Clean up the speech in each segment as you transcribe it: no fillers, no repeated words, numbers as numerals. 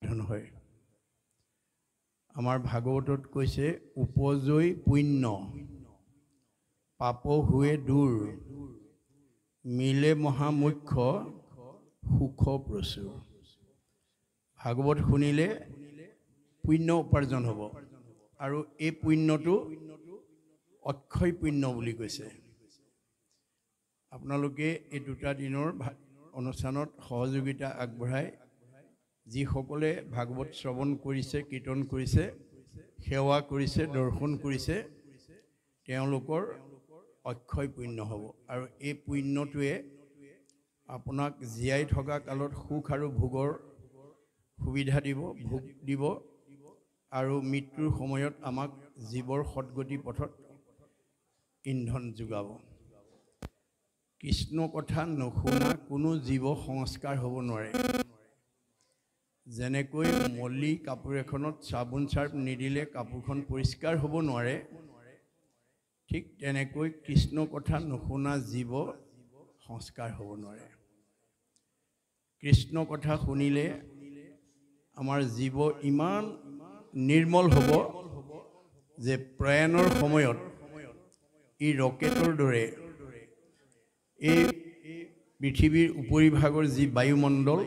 ধন হয় আমাৰ ভাগৱতত কৈছে উপজয় পুণ্য পাপ হুৱে দূৰ মিলে মহামুখ্য সুখ প্ৰচুৰ ভাগৱত শুনিলে পুণ্য উপাৰ্জন হ'ব আৰু এই পুণ্যটো অক্ষয় পুণ্য বুলি কৈছে আপোনালোকে এই দুটা দিনৰ অনুষ্ঠানত সহযোগিতা আগবঢ়াই যিসকলে ভাগৱত শ্ৰৱণ কৰিছে কীৰ্তন কৰিছে সেৱা কৰিছে দৰ্শন কৰিছে তেওঁলোকৰ অক্ষয় পুণ্য হ'ব আৰু এই পুণ্যটোৱে আপোনাক জীয়াই থকা কালত সুখ আৰু ভোগৰ সুবিধা দিব ভোগ দিব আৰু মৃত্যুৰ সময়ত আমাক জীৱৰ সৎগতি পথত ইন্ধন যোগাব কৃষ্ণ কথা নুশুনা কোনো জীৱ সংস্কাৰ হ'ব নোৱাৰে যেনেকৈ মলি কাপোৰ এখনত চাবোন চাৰ্ফ নিদিলে কাপোৰখন পৰিষ্কাৰ হ'ব নোৱাৰে ঠিক তেনেকৈ কৃষ্ণ কথা নুশুনা জীৱ সংস্কাৰ হ'ব নোৱাৰে কৃষ্ণ কথা শুনিলে আমাৰ জীৱ ইমান নিৰ্মল হ'ব যে প্ৰয়াণৰ সময়ত ই ৰকেটৰ দৰে এই পৃথিৱীৰ উপৰিভাগৰ যি বায়ুমণ্ডল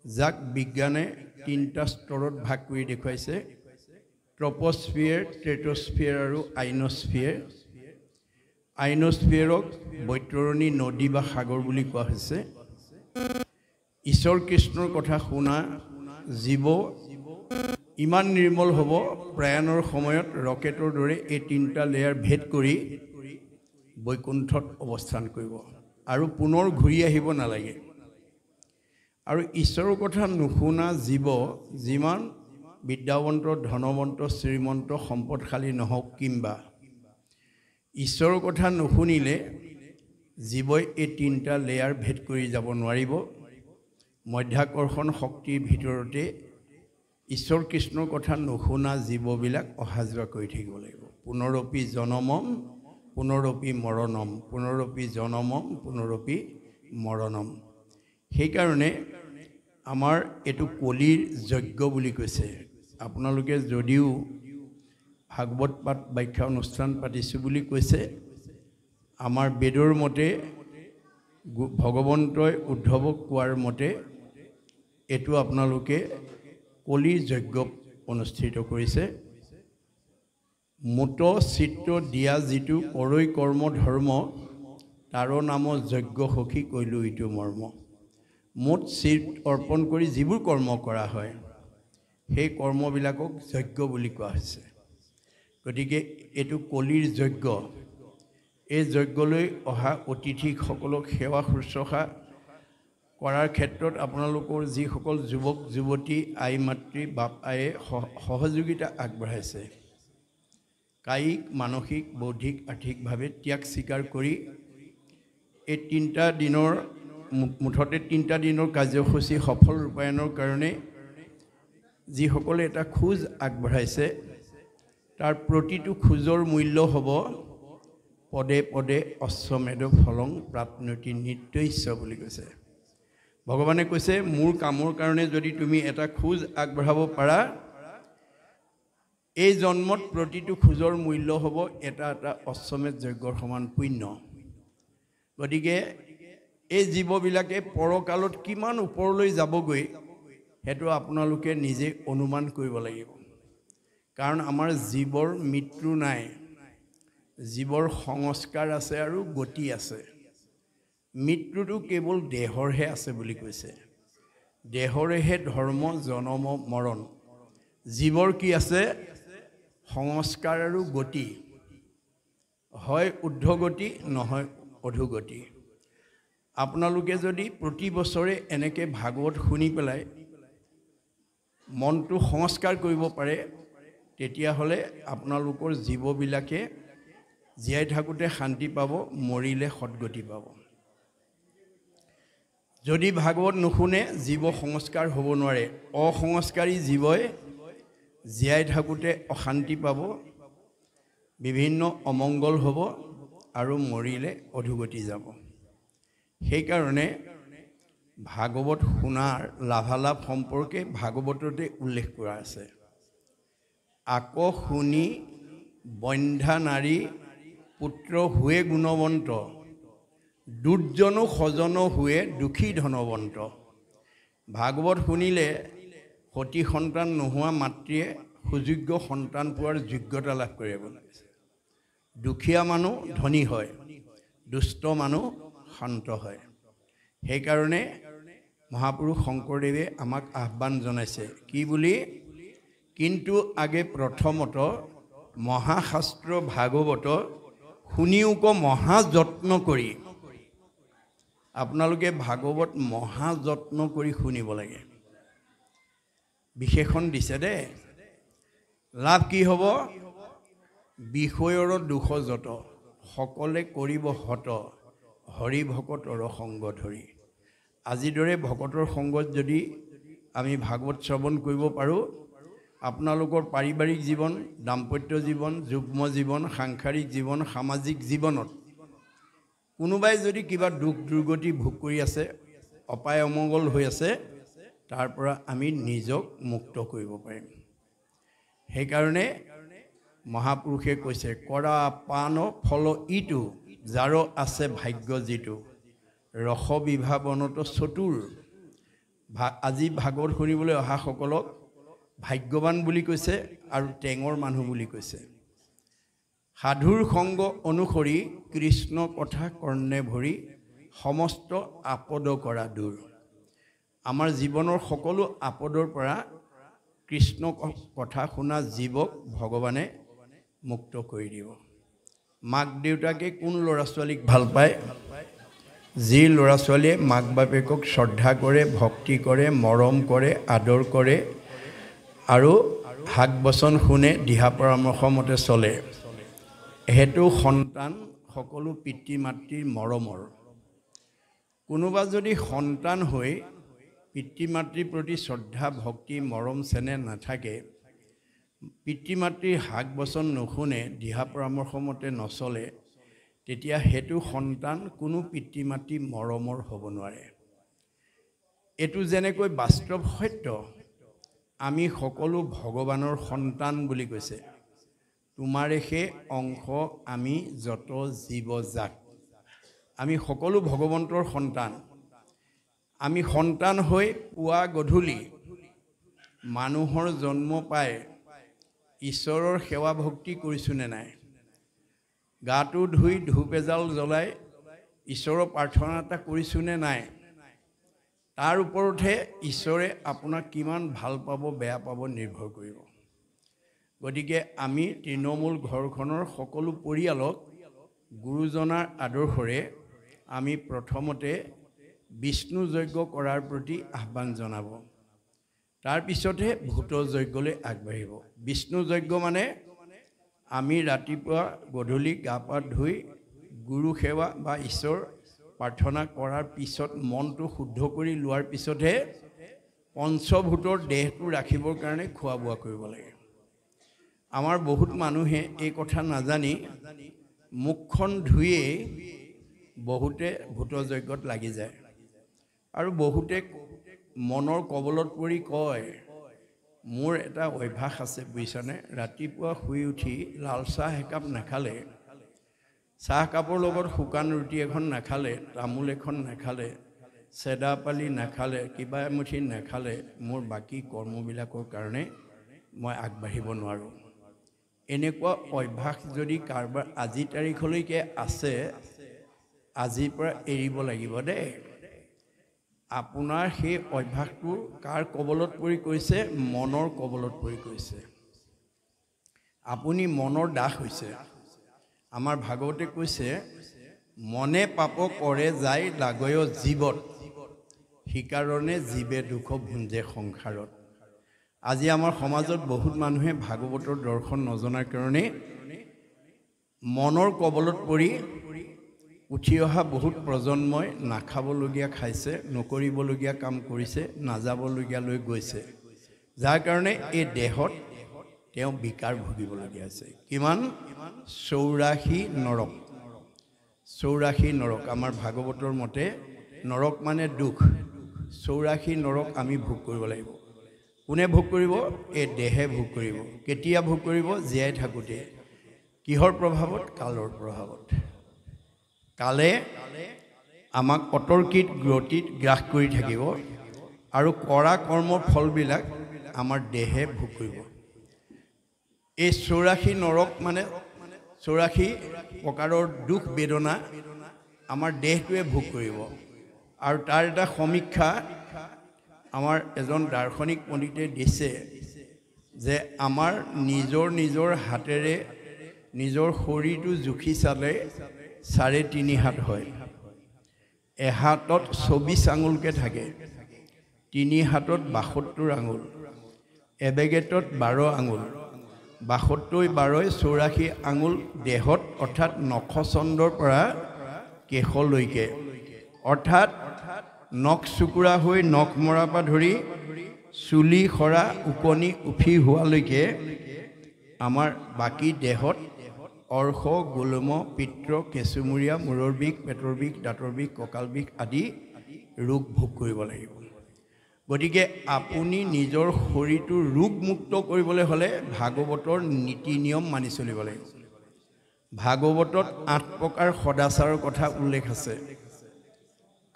যাক বিজ্ঞানে তিনিটা স্তৰত ভাগ কৰি দেখুৱাইছে ট্ৰপস্ফিয়াৰ ষ্ট্ৰেটোস্ফিয়াৰ আৰু আইনস্ফিয়াৰক বৈতৰণী নদী বা সাগৰ বুলি কোৱা হৈছে ঈশ্বৰ কৃষ্ণৰ কথা শুনা জীৱ ইমান নিৰ্মল হ'ব প্ৰয়াণৰ সময়ত ৰকেটৰ দৰে এই তিনিটা লেয়াৰ ভেদ কৰি বৈকুণ্ঠত অৱস্থান কৰিব আৰু পুনৰ ঘূৰি আহিব নালাগে আৰু ঈশ্বৰৰ কথা নুশুনা জীৱ যিমান বিদ্যাৱন্ত ধনৱন্ত শ্ৰীমন্ত সম্পদশালী নহওক কিম্বা ঈশ্বৰৰ কথা নুশুনিলে জীৱই এই তিনিটা লেয়াৰ ভেদ কৰি যাব নোৱাৰিব মধ্যাকৰ্ষণ শক্তিৰ ভিতৰতে ঈশ্বৰ কৃষ্ণৰ কথা নুশুনা জীৱবিলাক অহা যোৱা কৰি থাকিব লাগিব পুনৰপি জনমম পুনৰপি মৰণম পুনৰপি জনমম পুনৰপি মৰণম সেইকাৰণে আমাৰ এইটো কলিৰ যজ্ঞ বুলি কৈছে আপোনালোকে যদিও ভাগৱত পাঠ ব্যাখ্যা অনুষ্ঠান পাতিছোঁ বুলি কৈছে আমাৰ বেদৰ মতে ভগৱন্তই উদ্ধৱক কোৱাৰ মতে এইটো আপোনালোকে কলিৰ যজ্ঞ অনুষ্ঠিত কৰিছে মুত চিত্ত দিয়া যিটো কৰৈ কৰ্ম ধৰ্ম তাৰ নাম যজ্ঞ সখী কৈলোঁ ইটো মৰ্ম মুঠ চিত অৰ্পণ কৰি যিবোৰ কৰ্ম কৰা হয় সেই কৰ্মবিলাকক যজ্ঞ বুলি কোৱা হৈছে গতিকে এইটো কলিৰ যজ্ঞ এই যজ্ঞলৈ অহা অতিথিসকলক সেৱা শুশ্ৰূষা কৰাৰ ক্ষেত্ৰত আপোনালোকৰ যিসকল যুৱক যুৱতী আই মাতৃ বাপ আয়ে সহযোগিতা আগবঢ়াইছে কায়িক মানসিক বৌদ্ধিক আৰ্থিকভাৱে ত্যাগ স্বীকাৰ কৰি এই তিনিটা দিনৰ মুঠতে তিনিটা দিনৰ কাৰ্যসূচী সফল ৰূপায়ণৰ কাৰণে যিসকলে এটা খোজ আগবঢ়াইছে তাৰ প্ৰতিটো খোজৰ মূল্য হ'ব পদে পদে অশ্বমেধ ফলং প্ৰাপ্নতি নিত্যৈশ্য বুলি কৈছে ভগৱানে কৈছে মোৰ কামৰ কাৰণে যদি তুমি এটা খোজ আগবঢ়াব পাৰা এই জন্মত প্ৰতিটো খোজৰ মূল্য হ'ব এটা এটা অশ্বমেধ যজ্ঞৰ সমান পুণ্য গতিকে এই জীৱবিলাকে পৰকালত কিমান ওপৰলৈ যাবগৈ সেইটো আপোনালোকে নিজে অনুমান কৰিব লাগিব কাৰণ আমাৰ জীৱৰ মৃত্যু নাই জীৱৰ সংস্কাৰ আছে আৰু গতি আছে মৃত্যুটো কেৱল দেহৰহে আছে বুলি কৈছে দেহৰেহে ধৰ্ম জনম মৰণ জীৱৰ কি আছে সংস্কাৰ আৰু গতি হয় ঊৰ্ধ্বগতি নহয় অধোগতি আপোনালোকে যদি প্ৰতি বছৰে এনেকৈ ভাগৱত শুনি পেলাই মনটো সংস্কাৰ কৰিব পাৰে তেতিয়াহ'লে আপোনালোকৰ জীৱবিলাকে জীয়াই থাকোঁতে শান্তি পাব মৰিলে সৎগতি পাব যদি ভাগৱত নুশুনে জীৱ সংস্কাৰ হ'ব নোৱাৰে অসংস্কাৰী জীৱই জীয়াই থাকোঁতে অশান্তি পাব বিভিন্ন অমংগল হ'ব আৰু মৰিলে অধোগতি যাব সেইকাৰণে ভাগৱত শুনাৰ লাভালাভ সম্পৰ্কে ভাগৱততে উল্লেখ কৰা আছে। আকৌ শুনি বন্ধ্যা নাৰী পুত্ৰ হুৱে গুণৱন্ত, দুৰ্জনো সজন হুৱে দুখী ধনৱন্ত। ভাগৱত শুনিলে সতী সন্তান নোহোৱা মাতৃয়ে সুযোগ্য সন্তান পোৱাৰ যোগ্যতা লাভ কৰে বুলি কৈছে। দুখীয়া মানুহ ধনী হয়, দুষ্ট মানুহ শান্ত হয়। সেইকাৰণে মহাপুৰুষ শংকৰদেৱে আমাক আহ্বান জনাইছে কি বুলি? কিন্তু আগে প্ৰথমত মহাশাস্ত্ৰ ভাগৱত শুনিওক মহাযত্ন কৰি। আপোনালোকে ভাগৱত মহাযত্ন কৰি শুনিব লাগে। বিশেষণ দিছে দেই। লাভ কি হ'ব? বিষয়ৰ দুখ যত সকলে কৰিব হত, হৰি ভকতৰ সংগ ধৰি। আজিৰ দৰে ভকতৰ সংগত যদি আমি ভাগৱত শ্ৰৱণ কৰিব পাৰোঁ, আপোনালোকৰ পাৰিবাৰিক জীৱন, দাম্পত্য জীৱন, যুগ্ম জীৱন, সাংসাৰিক জীৱন, সামাজিক জীৱনত কোনোবাই যদি কিবা দুখ দুৰ্গতি ভোগ কৰি আছে, অপায় অমংগল হৈ আছে, তাৰ পৰা আমি নিজক মুক্ত কৰিব পাৰিম। সেইকাৰণে মহাপুৰুষে কৈছে কৰা পান ফল ইটো, যাৰ আছে ভাগ্য যিটো, ৰস বিভাৱনত চতুৰ। আজি ভাগৱত শুনিবলৈ অহা সকলক ভাগ্যৱান বুলি কৈছে আৰু টেঙৰ মানুহ বুলি কৈছে। সাধুৰ সংগ অনুসৰি কৃষ্ণ কথা কৰ্ণে ভৰি, সমস্ত আপদ কৰা দূৰ। আমাৰ জীৱনৰ সকলো আপদৰ পৰা কৃষ্ণ কথা শুনা জীৱক ভগৱানে মুক্ত কৰি দিব। মাক দেউতাকে কোন ল'ৰা ছোৱালীক ভাল পায়? যি ল'ৰা ছোৱালীয়ে মাক বাপেকক শ্ৰদ্ধা কৰে, ভক্তি কৰে, মৰম কৰে, আদৰ কৰে আৰু হাক বচন শুনে, দিহা পৰামৰ্শ মতে চলে, সেইটো সন্তান সকলো পিতৃ মাতৃৰ মৰমৰ। কোনোবা যদি সন্তান হৈ পিতৃ মাতৃৰ প্ৰতি শ্ৰদ্ধা ভক্তি মৰম চেনেহ নাথাকে, পিতৃ মাতৃৰ হাক বচন নুশুনে, দিহা পৰামৰ্শ মতে নচলে, তেতিয়া সেইটো সন্তান কোনো পিতৃ মাতৃ মৰমৰ হ'ব নোৱাৰে। এইটো যেনেকৈ বাস্তৱ সত্য, আমি সকলো ভগৱানৰ সন্তান বুলি কৈছে। তোমাৰে সেই অংশ আমি যত জীৱ জাত। আমি সকলো ভগৱন্তৰ সন্তান। আমি সন্তান হৈ পুৱা গধূলি মানুহৰ জন্ম পাই ঈশ্বৰৰ সেৱা ভক্তি কৰিছোঁ নে নাই? গাটো ধুই ধূপ এজাল জ্বলাই ঈশ্বৰৰ প্ৰাৰ্থনা এটা কৰিছোঁ নে নাই? তাৰ ওপৰতহে ঈশ্বৰে আপোনাক কিমান ভাল পাব বেয়া পাব নিৰ্ভৰ কৰিব। গতিকে আমি তৃণমূল ঘৰখনৰ সকলো পৰিয়ালক গুৰুজনাৰ আদৰ্শৰে আমি প্ৰথমতে বিষ্ণু যজ্ঞ কৰাৰ প্ৰতি আহ্বান জনাব। তাৰপিছতহে ভূত যজ্ঞলৈ আগবাঢ়িব। বিষ্ণু যজ্ঞ মানে আমি ৰাতিপুৱা গধূলি গা পা ধুই গুৰু সেৱা বা ঈশ্বৰ প্ৰাৰ্থনা কৰাৰ পিছত মনটো শুদ্ধ কৰি লোৱাৰ পিছতহে পঞ্চভূতৰ দেহটো ৰাখিবৰ কাৰণে খোৱা বোৱা কৰিব লাগে। আমাৰ বহুত মানুহে এই কথা নাজানি মুখখন ধুইয়েই বহুতে ভূত যজ্ঞত লাগি যায়। আৰু বহুতে মনৰ কবলত পৰি কয়, মোৰ এটা অভ্যাস আছে বুজিছানে, ৰাতিপুৱা শুই উঠি লাল চাহ একাপ নাখালে, চাহকাপৰ লগত শুকান ৰুটি এখন নাখালে, তামোল এখন নাখালে, চেদা পালি নাখালে, কিবা এমুঠি নাখালে, মোৰ বাকী কৰ্মবিলাকৰ কাৰণে মই আগবাঢ়িব নোৱাৰোঁ। এনেকুৱা অভ্যাস যদি কাৰোবাৰ আজি তাৰিখলৈকে আছে, আজিৰ পৰা এৰিব লাগিব দেই। আপোনাৰ সেই অভ্যাসটো কাৰ কবলত পৰি কৰিছে? মনৰ কবলত পৰি কৰিছে। আপুনি মনৰ দাস হৈছে। আমাৰ ভাগৱতে কৈছে, মনে পাপ কৰে যায় লাগয় জীৱত, সেইকাৰণে জীৱে দুখ ভুঞ্জে সংসাৰত। আজি আমাৰ সমাজত বহুত মানুহে ভাগৱতৰ দৰ্শন নজনাৰ কাৰণে মনৰ কবলত পৰি উঠি অহা বহুত প্ৰজন্মই নাখাবলগীয়া খাইছে, নকৰিবলগীয়া কাম কৰিছে, নাযাবলগীয়ালৈ গৈছে, যাৰ কাৰণে এই দেহত তেওঁ বিকাৰ ভুগিবলগীয়া হৈছে। কিমান? 84 নৰক। 84 নৰক। আমাৰ ভাগৱতৰ মতে নৰক মানে দুখ। 84 নৰক আমি ভোগ কৰিব লাগিব কোনে ভোগ কৰিব এই দেহে ভোগ কৰিব কেতিয়া ভোগ কৰিব জীয়াই থাকোঁতে কিহৰ প্ৰভাৱত কালৰ প্ৰভাৱত কালে আমাক অতৰ্কিত গ্ৰতিত গ্ৰাস কৰি থাকিব আৰু কৰা কৰ্মৰ ফলবিলাক আমাৰ দেহে ভোগ কৰিব এই 84 নৰক মানে 84 প্ৰকাৰৰ দুখ বেদনা আমাৰ দেহটোৱে ভোগ কৰিব আৰু তাৰ এটা সমীক্ষা আমাৰ এজন দাৰ্শনিক পণ্ডিতে দিছে যে আমাৰ নিজৰ হাতেৰে নিজৰ শৰীৰটো জুখি চালে 3.5 হাত হয় এহাতত 24 আঙুলকে থাকে 3 হাতত 72 আঙুল এবেগেটত 12 আঙুল 72 12 84 আঙুল দেহত অৰ্থাৎ নখচন্দৰ পৰা কেশলৈকে অৰ্থাৎ নখ চুকুৰা হৈ নখ মৰাৰ পৰা ধৰি চুলি খৰা উপনি উফি হোৱালৈকে আমাৰ বাকী দেহত অৰ্শ গোলম পিত্ৰ কেঁচুমূৰীয়া মূৰৰ বিষ পেটৰ বিষ দাঁতৰ বিষ কঁকাল বিষ আদি ৰোগ ভোগ কৰিব লাগিব গতিকে আপুনি নিজৰ শৰীৰটো ৰোগমুক্ত কৰিবলৈ হ'লে ভাগৱতৰ নীতি নিয়ম মানি চলিব লাগিব ভাগৱতত 8 প্ৰকাৰ সদাচাৰৰ কথা উল্লেখ আছে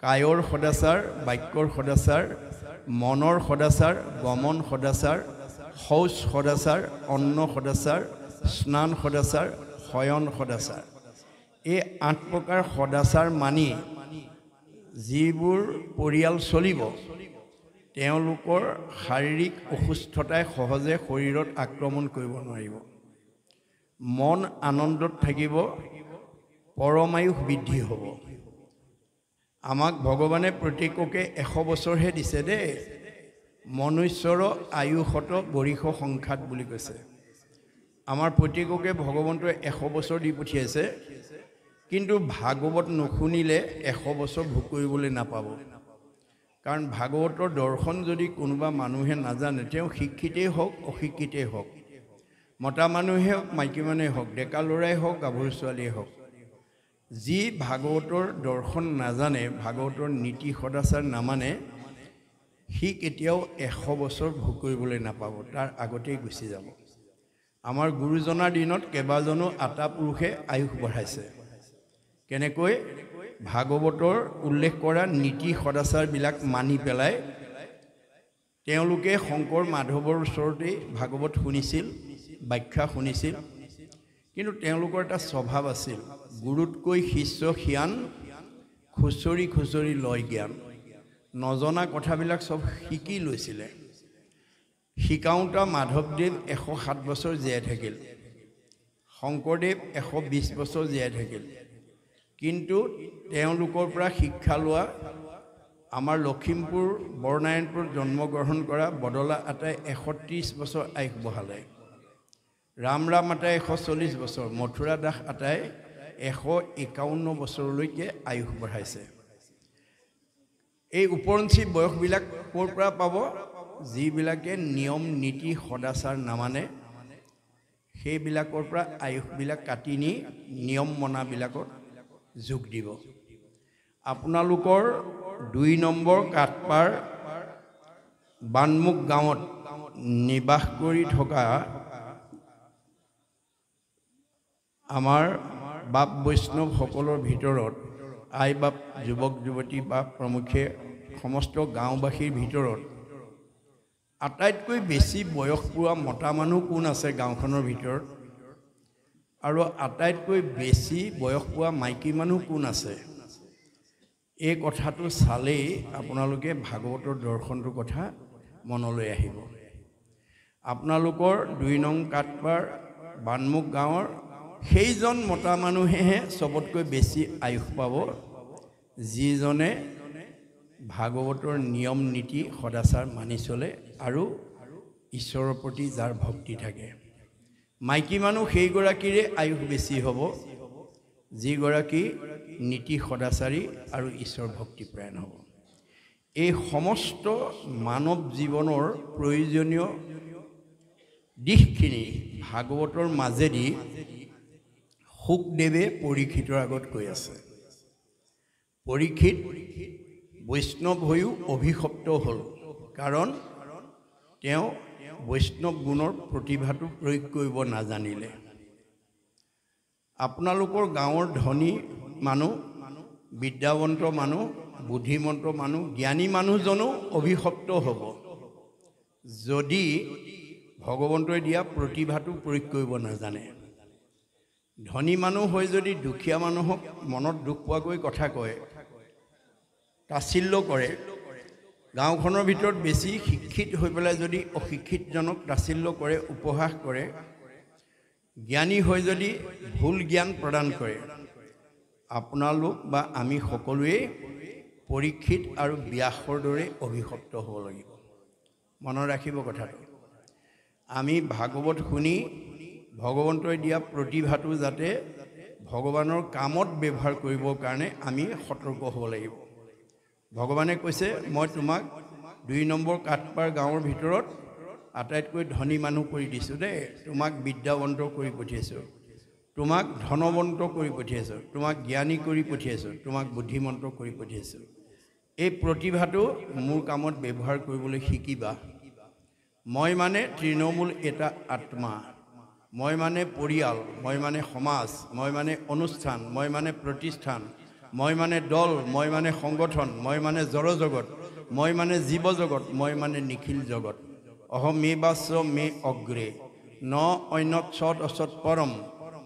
কায়ৰ সদাচাৰ বাক্যৰ সদাচাৰ মনৰ সদাচাৰ গমন সদাচাৰ শৌচ সদাচাৰ অন্ন সদাচাৰ স্নান সদাচাৰ শয়ন সদাচাৰ এই 8 প্ৰকাৰ সদাচাৰ মানি যিবোৰ পৰিয়াল চলিব তেওঁলোকৰ শাৰীৰিক অসুস্থতাই সহজে শৰীৰত আক্ৰমণ কৰিব নোৱাৰিব মন আনন্দত থাকিব পৰমায়ুষ বৃদ্ধি হ'ব আমাক ভগৱানে প্ৰত্যেককে 100 বছৰহে দিছে দেই মনুষ্যৰ আয়ুষত বৰিষ সংখ্যাত বুলি কৈছে আমাৰ প্ৰত্যেককে ভগৱন্তই 100 বছৰ দি পঠিয়াইছে কিন্তু ভাগৱত নুশুনিলে 100 বছৰ ভোগ কৰিবলৈ নাপাব কাৰণ ভাগৱতৰ দৰ্শন যদি কোনোবা মানুহে নাজানে তেওঁ শিক্ষিতেই হওক অশিক্ষিতেই হওক মতা মানুহে হওক মাইকী মানুহে হওক ডেকা ল'ৰাই হওক গাভৰু ছোৱালীয়ে হওক যি ভাগৱতৰ দৰ্শন নাজানে ভাগৱতৰ নীতি সদাচাৰ নামানে সি কেতিয়াও 100 বছৰ ভোগ কৰিবলৈ নাপাব তাৰ আগতেই গুচি যাব আমাৰ গুৰুজনাৰ দিনত কেইবাজনো আটা পুৰুষে আয়ুস বঢ়াইছে কেনেকৈ ভাগৱতৰ উল্লেখ কৰা নীতি সদাচাৰবিলাক মানি পেলাই তেওঁলোকে শংকৰ মাধৱৰ ওচৰতে ভাগৱত শুনিছিল ব্যাখ্যা শুনিছিল কিন্তু তেওঁলোকৰ এটা স্বভাৱ আছিল গুৰুতকৈ শিষ্য হিয়ান খুচৰি খুচৰি লয় জ্ঞান নজনা কথাবিলাক সব শিকি লৈছিলে শিকাওঁতা মাধৱদেৱ 107 বছৰ জীয়াই থাকিল শংকৰদেৱ 120 বছৰ জীয়াই থাকিল কিন্তু তেওঁলোকৰ পৰা শিক্ষা লোৱা আমাৰ লখিমপুৰ বৰনাৰায়ণপুৰ জন্মগ্ৰহণ কৰা বদলা আটাই 130 বছৰ আয়ুস বঢ়ালে ৰাম আটাই 140 বছৰ মথুৰা দাস আটাই 151 বছৰলৈকে আয়ুস বঢ়াইছে এই উপৰঞ্চি বয়সবিলাক ক'ৰ পৰা পাব যিবিলাকে নিয়ম নীতি সদাচাৰ নামানে সেইবিলাকৰ পৰা আয়ুসবিলাক কাটি নি নিয়ম মনাবিলাকত যোগ দিব আপোনালোকৰ 2 নম্বৰ কাটপাৰ বানমুখ গাঁৱত নিবাস কৰি থকা আমাৰ বাপ বৈষ্ণৱসকলৰ ভিতৰত আই বাপ যুৱক যুৱতী বা প্ৰমুখে সমস্ত গাঁওবাসীৰ ভিতৰত আটাইতকৈ বেছি বয়স পোৱা মতা মানুহ কোন আছে গাঁওখনৰ ভিতৰত আৰু আটাইতকৈ বেছি বয়স পোৱা মাইকী মানুহ কোন আছে এই কথাটো চালেই আপোনালোকে ভাগৱতৰ দৰ্শনটোৰ কথা মনলৈ আহিব আপোনালোকৰ 2 নং কাটপাৰ বানমুখ গাঁৱৰ সেইজন মতা মানুহেহে সবতকৈ বেছি আয়ুস পাব যিজনে ভাগৱতৰ নিয়ম নীতি সদাচাৰ মানি চলে আৰু ঈশ্বৰৰ প্ৰতি যাৰ ভক্তি থাকে মাইকী মানুহ সেইগৰাকীৰে আয়ুস বেছি হ'ব যিগৰাকী নীতি সদাচাৰী আৰু ঈশ্বৰ ভক্তিপৰায়ণ হ'ব এই সমস্ত মানৱ জীৱনৰ প্ৰয়োজনীয় দিশখিনি ভাগৱতৰ মাজেদি শুকদেৱে পৰীক্ষিতৰ আগত কৈ আছে পৰীক্ষিত বৈষ্ণৱ হৈও অভিশপ্ত হ'ল কাৰণ তেওঁ বৈষ্ণৱ গুণৰ প্ৰতিভাটো প্ৰয়োগ কৰিব নাজানিলে আপোনালোকৰ গাঁৱৰ ধনী মানুহ বিদ্যাৱন্ত মানুহ বুদ্ধিমন্ত মানুহ জ্ঞানী মানুহজনো অভিশপ্ত হ'ব যদি ভগৱন্তই দিয়া প্ৰতিভাটো প্ৰয়োগ কৰিব নাজানে ধনী মানুহ হৈ যদি দুখীয়া মানুহক মনত দুখ পোৱাকৈ কথা কয় তাচিল্য কৰে গাঁওখনৰ ভিতৰত বেছি শিক্ষিত হৈ পেলাই যদি অশিক্ষিতজনক তাচিল্য কৰে উপহাস কৰে জ্ঞানী হৈ যদি ভুল জ্ঞান প্ৰদান কৰে আপোনালোক বা আমি সকলোৱে পৰীক্ষিত আৰু ব্যাসৰ দৰে অভিশপ্ত হ'ব লাগিব মনত ৰাখিব কথাটো আমি ভাগৱত শুনি ভগৱন্তই দিয়া প্ৰতিভাটো যাতে ভগৱানৰ কামত ব্যৱহাৰ কৰিবৰ কাৰণে আমি সতৰ্ক হ'ব লাগিব ভগৱানে কৈছে মই তোমাক 2 নম্বৰ কাটপাৰ গাঁৱৰ ভিতৰত আটাইতকৈ ধনী মানুহ কৰি দিছোঁ দেই তোমাক বিদ্যাৱন্ত কৰি পঠিয়াইছোঁ তোমাক ধনৱন্ত কৰি পঠিয়াইছোঁ তোমাক জ্ঞানী কৰি পঠিয়াইছোঁ তোমাক বুদ্ধিমন্ত কৰি পঠিয়াইছোঁ এই প্ৰতিভাটো মোৰ কামত ব্যৱহাৰ কৰিবলৈ শিকিবা মই মানে তৃণমূল এটা আত্মা মই মানে পৰিয়াল মই মানে সমাজ মই মানে অনুষ্ঠান মই মানে প্ৰতিষ্ঠান মই মানে দল মই মানে সংগঠন মই মানে জড়জগত মই মানে জীৱ জগত মই মানে নিখিল জগত অহমেবাস্য মে অগ্ৰে ন অন্যত সৎ অসৎ পৰম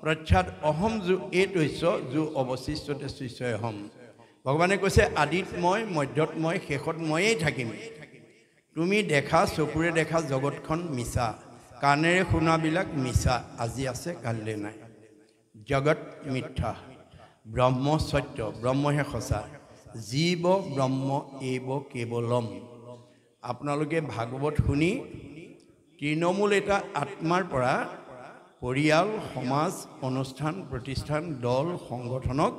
প্ৰচ্ছাদ অহম যো এইতৈশ্য যো অৱশিষ্টতে শিষ্যই হম ভগৱানে কৈছে আদিত মই মধ্যত মই শেষত ময়েই থাকিম তুমি দেখা চকুৰে দেখা জগতখন মিছা কাণেৰে শুনাবিলাক মিছা আজি আছে কাইলৈ নাই জগত মিথ্যা ব্ৰহ্ম সত্য ব্ৰহ্মহে সঁচা জীৱ ব্ৰহ্ম এব কেৱলম আপোনালোকে ভাগৱত শুনি তৃণমূল এটা আত্মাৰ পৰা পৰিয়াল সমাজ অনুষ্ঠান প্ৰতিষ্ঠান দল সংগঠনক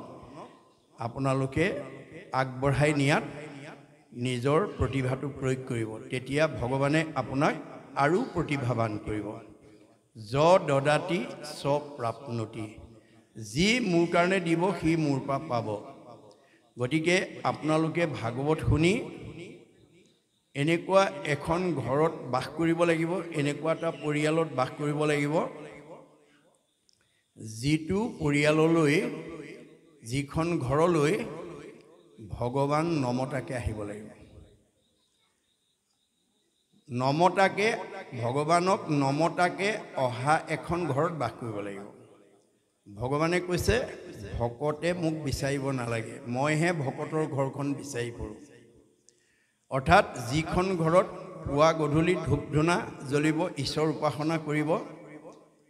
আপোনালোকে আগবঢ়াই নিয়াত নিজৰ প্ৰতিভাটো প্ৰয়োগ কৰিব তেতিয়া ভগৱানে আপোনাক আৰু প্ৰতিভাৱান কৰিব য দদাতি চ প্ৰাপ্নতি যি মোৰ কাৰণে দিব সি মোৰ পৰা পাব গতিকে আপোনালোকে ভাগৱত শুনি এনেকুৱা এখন ঘৰত বাস কৰিব লাগিব এনেকুৱা এটা পৰিয়ালত বাস কৰিব লাগিব যিটো পৰিয়াললৈ যিখন ঘৰলৈ ভগৱান নমতাকে আহিব লাগিব নমতাকে ভগৱানক নমতাকে অহা এখন ঘৰত বাস কৰিব লাগিব ভগৱানে কৈছে ভকতে মোক বিচাৰিব নালাগে মইহে ভকতৰ ঘৰখন বিচাৰি ফুৰোঁ অৰ্থাৎ যিখন ঘৰত পুৱা গধূলি ধূপ ধূনা জ্বলিব ঈশ্বৰ উপাসনা কৰিব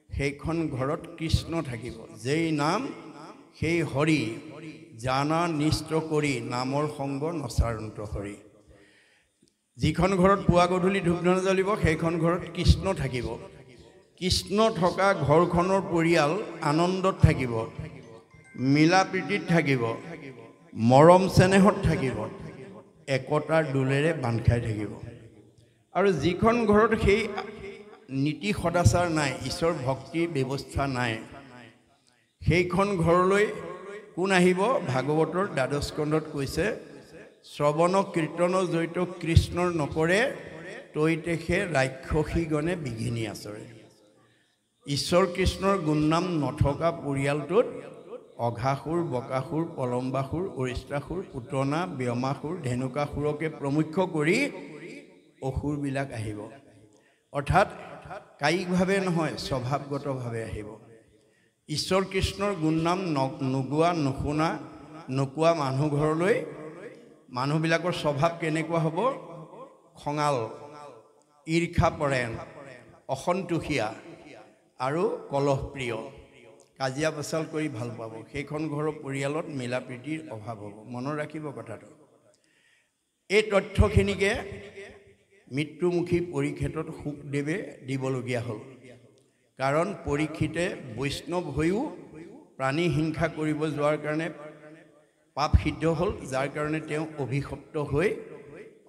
সেইখন ঘৰত কৃষ্ণ থাকিব যেই নাম সেই হৰি জানা নিষ্ট কৰি নামৰ সংগ নচাৰন্ত হৰি যিখন ঘৰত পুৱা গধূলি ধূপ ধূনা জ্বলিব সেইখন ঘৰত কৃষ্ণ থাকিব কৃষ্ণ থকা ঘৰখনৰ পৰিয়াল আনন্দত থাকিব মিলা প্ৰীতিত থাকিব মৰম চেনেহত থাকিব একতাৰ দোলেৰে বান্ধ খাই থাকিব আৰু যিখন ঘৰত সেই নীতি সদাচাৰ নাই ঈশ্বৰ ভক্তিৰ ব্যৱস্থা নাই সেইখন ঘৰলৈ কোন আহিব ভাগৱতৰ দ্বাদশ স্কন্ধত কৈছে শ্ৰৱণ কীৰ্তন জড়িত কৃষ্ণৰ নকৰে তৈতেষে ৰাক্ষসীগণে বিঘিনি আচৰে ঈশ্বৰ কৃষ্ণৰ গুণনাম নথকা পৰিয়ালটোত অঘাসুৰ বকাসুৰ পলম্বাসুৰ অৰিষ্টাসুৰ পুতনা ব্যমাসুৰ ধেনুকাসুৰকে প্ৰমুখ্য কৰি অসুৰবিলাক আহিব অৰ্থাৎ কায়িকভাৱে নহয় স্বভাৱগতভাৱে আহিব ঈশ্বৰ কৃষ্ণৰ গুণনাম নোগোৱা নুশুনা নোকোৱা মানুহ ঘৰলৈ মানুহবিলাকৰ স্বভাৱ কেনেকুৱা হ'ব খঙাল ঈৰ্ষাপৰায়ণ অসন্তোষীয়া আৰু কলহপ্ৰিয় কাজিয়া পেচাল কৰি ভাল পাব সেইখন ঘৰৰ পৰিয়ালত মিলা প্ৰীতিৰ অভাৱ হ'ব মনত ৰাখিব কথাটো এই তথ্যখিনিকে মৃত্যুমুখী পৰীক্ষিতত সুখদেৱে দিবলগীয়া হ'ল কাৰণ পৰীক্ষিতে বৈষ্ণৱ হৈও প্ৰাণী হিংসা কৰিব যোৱাৰ কাৰণে পাপ সিদ্ধ হ'ল যাৰ কাৰণে তেওঁ অভিশপ্ত হৈ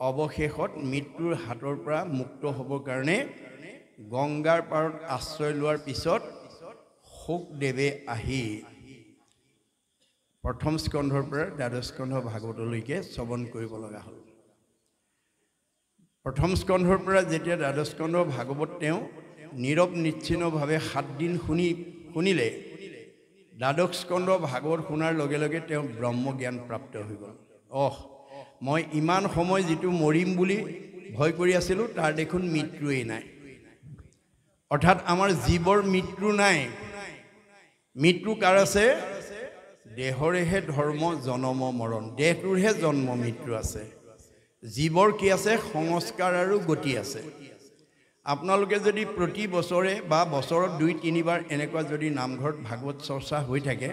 অৱশেষত মৃত্যুৰ হাতৰ পৰা মুক্ত হ'বৰ কাৰণে গংগাৰ পাৰত আশ্ৰয় লোৱাৰ পিছত সুখদেৱে আহি প্ৰথম স্কন্ধৰ পৰা দ্বাদশ স্কন্ধ ভাগৱতলৈকে শ্ৰৱণ কৰিব লগা হ'ল প্ৰথম স্কন্ধৰ পৰা যেতিয়া দ্বাদশ স্কন্ধ ভাগৱত তেওঁ নীৰৱ নিশ্চিহ্নভাৱে 7 দিন শুনিলে দ্বাদশ স্কন্ধ ভাগৱত শুনাৰ লগে লগে তেওঁ ব্ৰহ্মজ্ঞান প্ৰাপ্ত হৈ গ'ল মই ইমান সময় যিটো মৰিম বুলি ভয় কৰি আছিলোঁ তাৰ দেখোন মৃত্যুই নাই অৰ্থাৎ আমাৰ জীৱৰ মৃত্যু নাই মৃত্যু কাৰ আছে দেহৰেহে ধৰ্ম জনম মৰণ দেহটোৰহে জন্ম মৃত্যু আছে জীৱৰ কি আছে সংস্কাৰ আৰু গতি আছে আপোনালোকে যদি প্ৰতি বছৰে বা বছৰত 2-3 বাৰ এনেকুৱা যদি নামঘৰত ভাগৱত চৰ্চা হৈ থাকে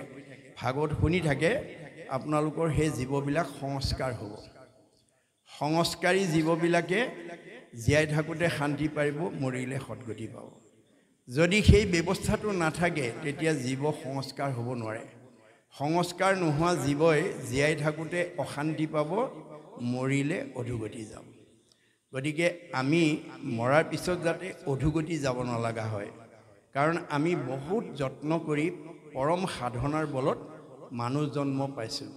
ভাগৱত শুনি থাকে আপোনালোকৰ সেই জীৱবিলাক সংস্কাৰ হ'ব সংস্কাৰী জীৱবিলাকে জীয়াই থাকোঁতে শান্তি পাৰিব মৰিলে সদ্গতি পাব যদি সেই ব্যৱস্থাটো নাথাকে তেতিয়া জীৱ সংস্কাৰ হ'ব নোৱাৰে সংস্কাৰ নোহোৱা জীৱই জীয়াই থাকোঁতে অশান্তি পাব মৰিলে অধোগতি যাব গতিকে আমি মৰাৰ পিছত যাতে অধোগতি যাব নলগা হয় কাৰণ আমি বহুত যত্ন কৰি পৰম সাধনাৰ বলত মানুহ জন্ম পাইছোঁ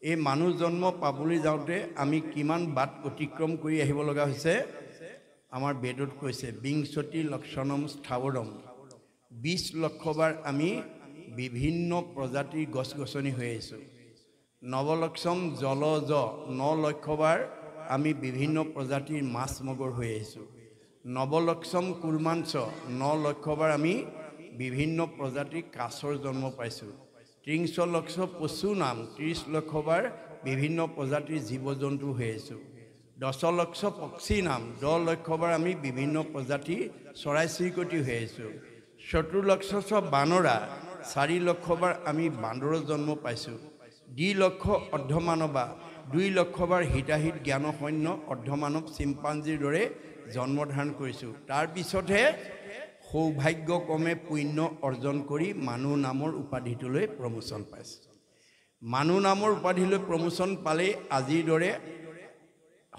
এই মানুহ জন্ম পাবলৈ যাওঁতে আমি কিমান বাট অতিক্ৰম কৰি আহিব লগা হৈছে আমাৰ বেদত কৈছে বিংশতি লক্ষণম স্থাৱৰম 20 লক্ষবাৰ আমি বিভিন্ন প্ৰজাতিৰ গছ-গছনি হৈ আহিছোঁ নৱলক্ষম জলজ 9 লক্ষবাৰ আমি বিভিন্ন প্ৰজাতিৰ মাছ মগৰ হৈ আহিছোঁ নৱলক্ষম কুৰ্মাঞ্চ 9 লক্ষবাৰ আমি বিভিন্ন প্ৰজাতিৰ কাছৰ জন্ম পাইছোঁ 30 লক্ষ পশু নাম 30 লক্ষবাৰ বিভিন্ন প্ৰজাতিৰ জীৱ জন্তু হৈ আহিছোঁ 10 লক্ষ পক্ষী নাম 10 লক্ষবাৰ আমি বিভিন্ন প্ৰজাতিৰ চৰাই চিৰিকটি হৈ আহিছোঁ 70 লক্ষ বানৰা 4 লক্ষবাৰ আমি বান্দৰৰ জন্ম পাইছোঁ 2 লক্ষ অৰ্ধমানৱা 2 লক্ষবাৰ হিতাহিত জ্ঞানশূন্য অৰ্ধমানৱ চিম্পাঞ্জীৰ দৰে জন্ম ধাৰণ কৰিছোঁ তাৰ পিছতহে সৌভাগ্যক্ৰমে পুণ্য অৰ্জন কৰি মানুহ নামৰ উপাধিটোলৈ প্ৰমোচন পাইছোঁ মানুহ নামৰ উপাধিলৈ প্ৰমোচন পালে আজিৰ দৰে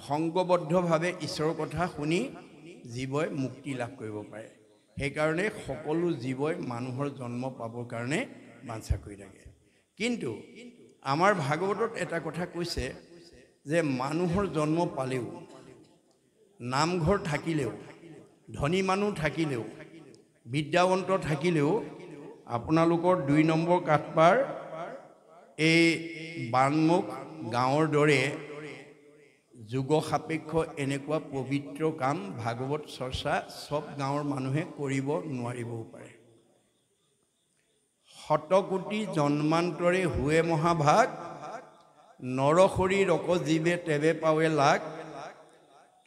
সংগবদ্ধভাৱে ঈশ্বৰৰ কথা শুনি জীৱই মুক্তি লাভ কৰিব পাৰে সেইকাৰণে সকলো জীৱই মানুহৰ জন্ম পাবৰ কাৰণে বাঞ্ছা কৰি থাকে কিন্তু আমাৰ ভাগৱতত এটা কথা কৈছে যে মানুহৰ জন্ম পালেও নামঘৰ থাকিলেও ধনী মানুহ থাকিলেও বিদ্যাৱন্ত থাকিলেও আপোনালোকৰ 2 নম্বৰ কাঠপাৰ এই বানমুখ গাঁৱৰ দৰে যুগ সাপেক্ষ এনেকুৱা পবিত্ৰ কাম ভাগৱত চৰ্চা সব গাঁৱৰ মানুহে কৰিব নোৱাৰিবও পাৰে শতকোটি জন্মান্তৰে হুৱে মহাভাগ নৰশৰী ৰক জীৱে তেবে পাৱে লাগ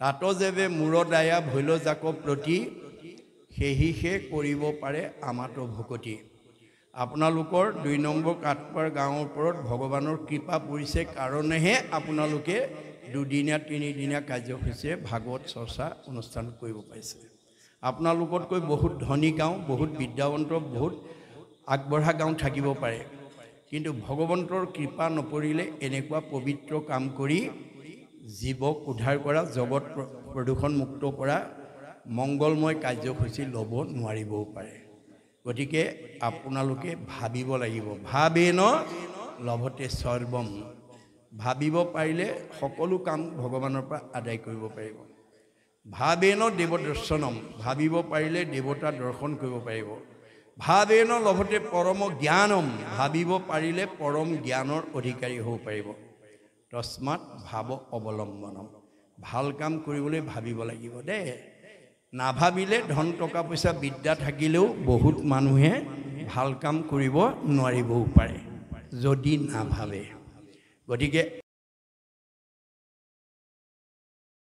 তাত যেবে মূৰদায়া ভৈল জাক প্ৰতি সেহিহে কৰিব পাৰে আমাতো ভকতি আপোনালোকৰ 2 নম্বৰ কাঠপাৰ গাঁৱৰ ওপৰত ভগৱানৰ কৃপা পৰিছে কাৰণেহে আপোনালোকে 2 দিনীয়া 3 দিনীয়া কাৰ্যসূচীৰে ভাগৱত চৰ্চা অনুষ্ঠান কৰিব পাৰিছে আপোনালোকতকৈ বহুত ধনী গাঁও বহুত বিদ্যাৱন্ত বহুত আগবঢ়া গাঁও থাকিব পাৰে কিন্তু ভগৱন্তৰ কৃপা নপৰিলে এনেকুৱা পবিত্ৰ কাম কৰি জীৱক উদ্ধাৰ কৰা জগত প্ৰদূষণ মুক্ত কৰা মংগলময় কাৰ্যসূচী ল'ব নোৱাৰিবও পাৰে গতিকে আপোনালোকে ভাবিব লাগিব ভাবেন লভতে সৰ্বম ভাবিব পাৰিলে সকলো কাম ভগৱানৰ পৰা আদায় কৰিব পাৰিব ভাবেন দেৱদৰ্শনম ভাবিব পাৰিলে দেৱতা দৰ্শন কৰিব পাৰিব ভাবেন লভতে পৰম জ্ঞানম ভাবিব পাৰিলে পৰম জ্ঞানৰ অধিকাৰী হ'ব পাৰিব তস্মাৎ ভাৱ অৱলম্বনম ভাল কাম কৰিবলৈ ভাবিব লাগিব দেই নাভাবিলে ধন টকা পইচা বিদ্যা থাকিলেও বহুত মানুহে ভাল কাম কৰিব নোৱাৰিবও পাৰে যদি নাভাবে গতিকে